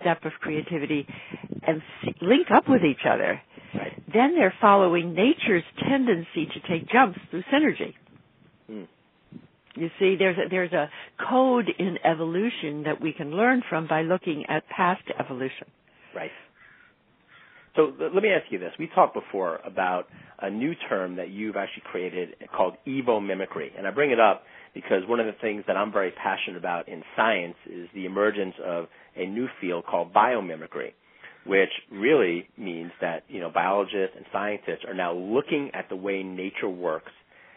step of creativity and link up with each other. Right. Then they're following nature's tendency to take jumps through synergy. You see, there's a code in evolution that we can learn from by looking at past evolution. Right. So let me ask you this. We talked before about a new term that you've actually created called evomimicry. And I bring it up because one of the things that I'm very passionate about in science is the emergence of a new field called biomimicry, which really means that, biologists and scientists are now looking at the way nature works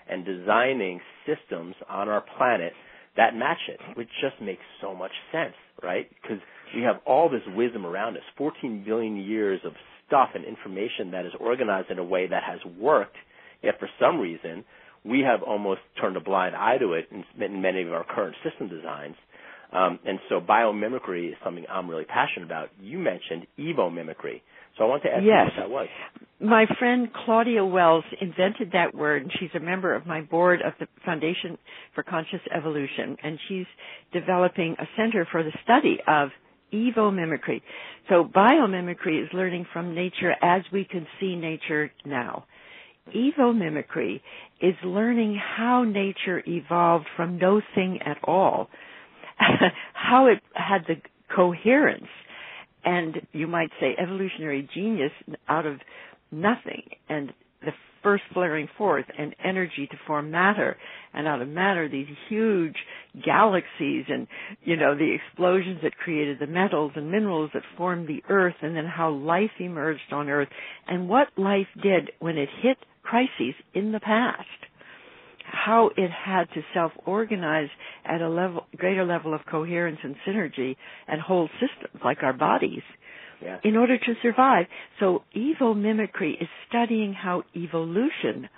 and designing systems on our planet that match it, which just makes so much sense, right? Because we have all this wisdom around us, 14 billion years of stuff and information that is organized in a way that has worked, yet for some reason we have almost turned a blind eye to it in many of our current system designs. And so biomimicry is something I'm really passionate about. You mentioned evomimicry. So I want to ask you what that was. My friend Claudia Wells invented that word, and she's a member of my board of the Foundation for Conscious Evolution, and she's developing a center for the study of evomimicry. So biomimicry is learning from nature as we can see nature now. Evomimicry is learning how nature evolved from no thing at all, how it had the coherence and, you might say, evolutionary genius out of nothing, and the first flaring forth and energy to form matter, and out of matter these huge galaxies and, the explosions that created the metals and minerals that formed the earth, and then how life emerged on earth, and what life did when it hit crises in the past, how it had to self-organize at a greater level of coherence and synergy and whole systems like our bodies in order to survive. So evomimicry is studying how evolution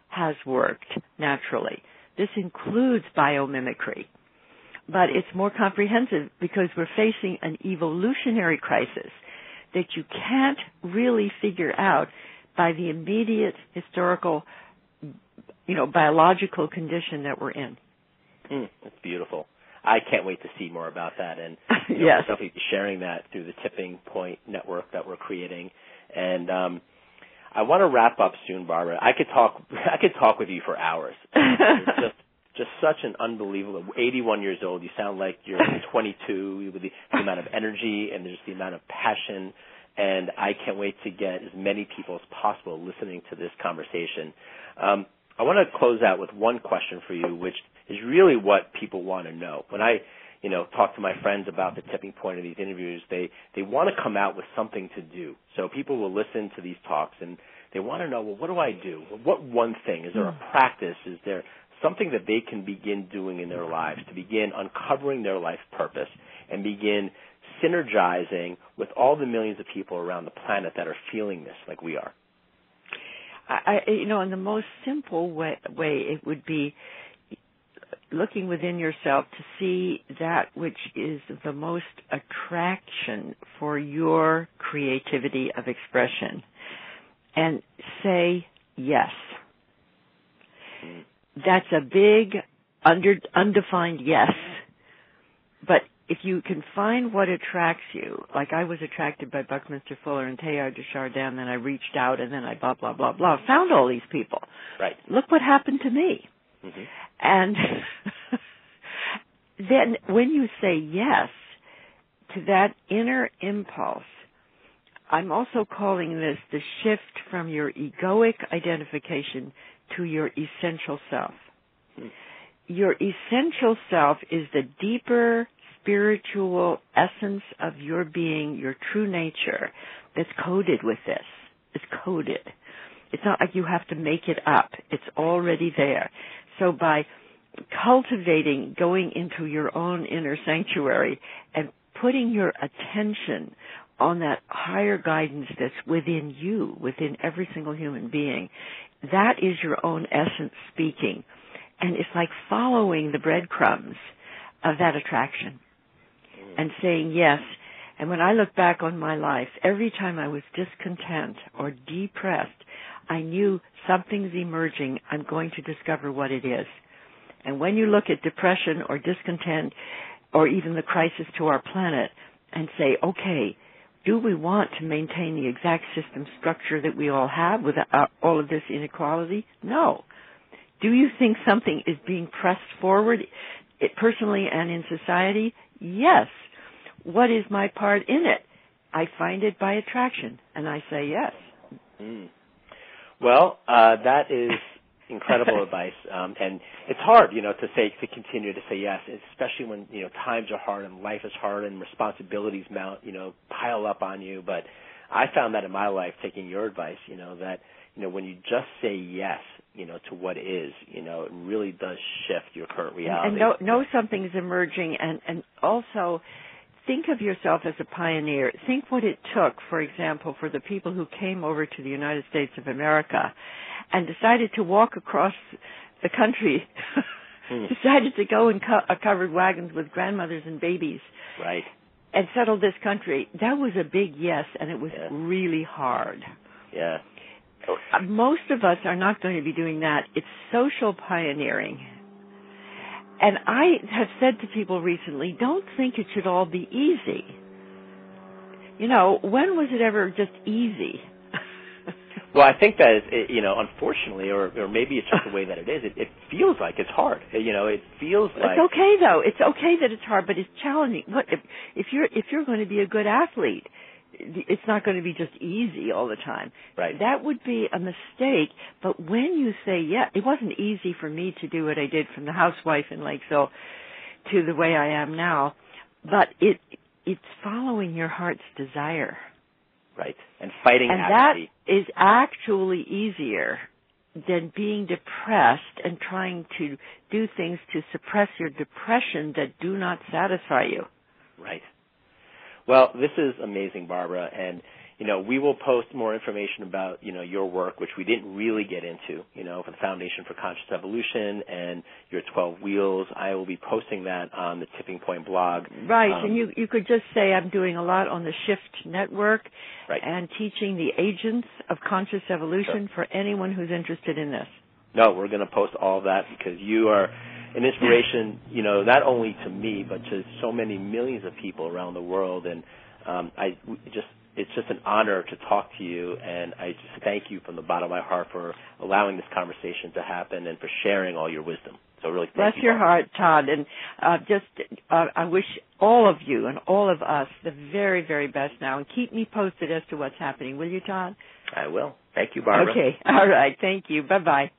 has worked naturally. This includes biomimicry, but it's more comprehensive because we're facing an evolutionary crisis that you can't really figure out by the immediate historical biological condition that we're in. That's beautiful. I can't wait to see more about that, and we'll definitely be sharing that through the Tipping Point network that we're creating. And I want to wrap up soon, Barbara. I could talk with you for hours. It's just such an unbelievable. 81 years old. You sound like you're 22 with the amount of energy and just the amount of passion. And I can't wait to get as many people as possible listening to this conversation. I want to close out with one question for you, which is really what people want to know. When I, talk to my friends about the tipping point of these interviews, they want to come out with something to do. So people will listen to these talks and they want to know, well, what do I do? What one thing? Is there a practice? Is there something that they can begin doing in their lives to begin uncovering their life purpose and begin synergizing with all the millions of people around the planet that are feeling this like we are? In the most simple way, it would be looking within yourself to see that which is the most attraction for your creativity of expression and say yes. That's a big, undefined yes, but if you can find what attracts you, like I was attracted by Buckminster Fuller and Teilhard de Chardin, then I reached out and then I blah, blah, blah, blah, found all these people. Right. Look what happened to me. Mm-hmm. And then when you say yes to that inner impulse, I'm also calling this the shift from your egoic identification to your essential self. Your essential self is the deeper spiritual essence of your being, your true nature, that's coded with this. It's coded. It's not like you have to make it up. It's already there. So by cultivating, going into your own inner sanctuary and putting your attention on that higher guidance that's within you, within every single human being, that is your own essence speaking. And it's like following the breadcrumbs of that attraction and saying yes. And when I look back on my life, every time I was discontent or depressed, I knew something's emerging. I'm going to discover what it is. And when you look at depression or discontent or even the crisis to our planet, and say, okay, do we want to maintain the exact system structure that we all have with all of this inequality? No. Do you think something is being pressed forward personally and in society? Yes. What is my part in it? I find it by attraction, and I say yes. Well, that is incredible advice, and it's hard, to continue to say yes, especially when times are hard and life is hard and responsibilities pile up on you. But I found that in my life, taking your advice, that when you just say yes, to what is, it really does shift your current reality. And know something is emerging, and also think of yourself as a pioneer. Think what it took, for example, for the people who came over to the United States of America and decided to walk across the country, decided to go in covered wagons with grandmothers and babies, right, and settle this country. That was a big yes, and it was really hard. Yeah. Most of us are not going to be doing that. It's social pioneering. And I have said to people recently, don't think it should all be easy. When was it ever just easy? Well, I think that is, unfortunately, or maybe it's just the way that it is. It feels like it's hard. It feels like it's okay though. It's okay that it's hard, but it's challenging. What if you're going to be a good athlete? It's not going to be just easy all the time. Right. That would be a mistake. But when you say yes, it wasn't easy for me to do what I did from the housewife in Lakeville to the way I am now. But it's following your heart's desire. Right. And fighting apathy. And that is actually easier than being depressed and trying to do things to suppress your depression that do not satisfy you. Right. Well, this is amazing, Barbara, and we will post more information about your work, which we didn't really get into, for the Foundation for Conscious Evolution and your 12 Wheels. I will be posting that on the Tipping Point blog. Right, and you could just say I'm doing a lot on the Shift Network, right, and teaching the agents of conscious evolution for anyone who's interested in this. No, we're going to post all of that because you are an inspiration, not only to me, but to so many millions of people around the world. And it's just an honor to talk to you, and I just thank you from the bottom of my heart for allowing this conversation to happen and for sharing all your wisdom. So really, bless your heart, Todd, and I wish all of you and all of us the very, very best now, and keep me posted as to what's happening. Will you, Todd? I will. Thank you, Barbara. Okay. All right. Thank you. Bye-bye.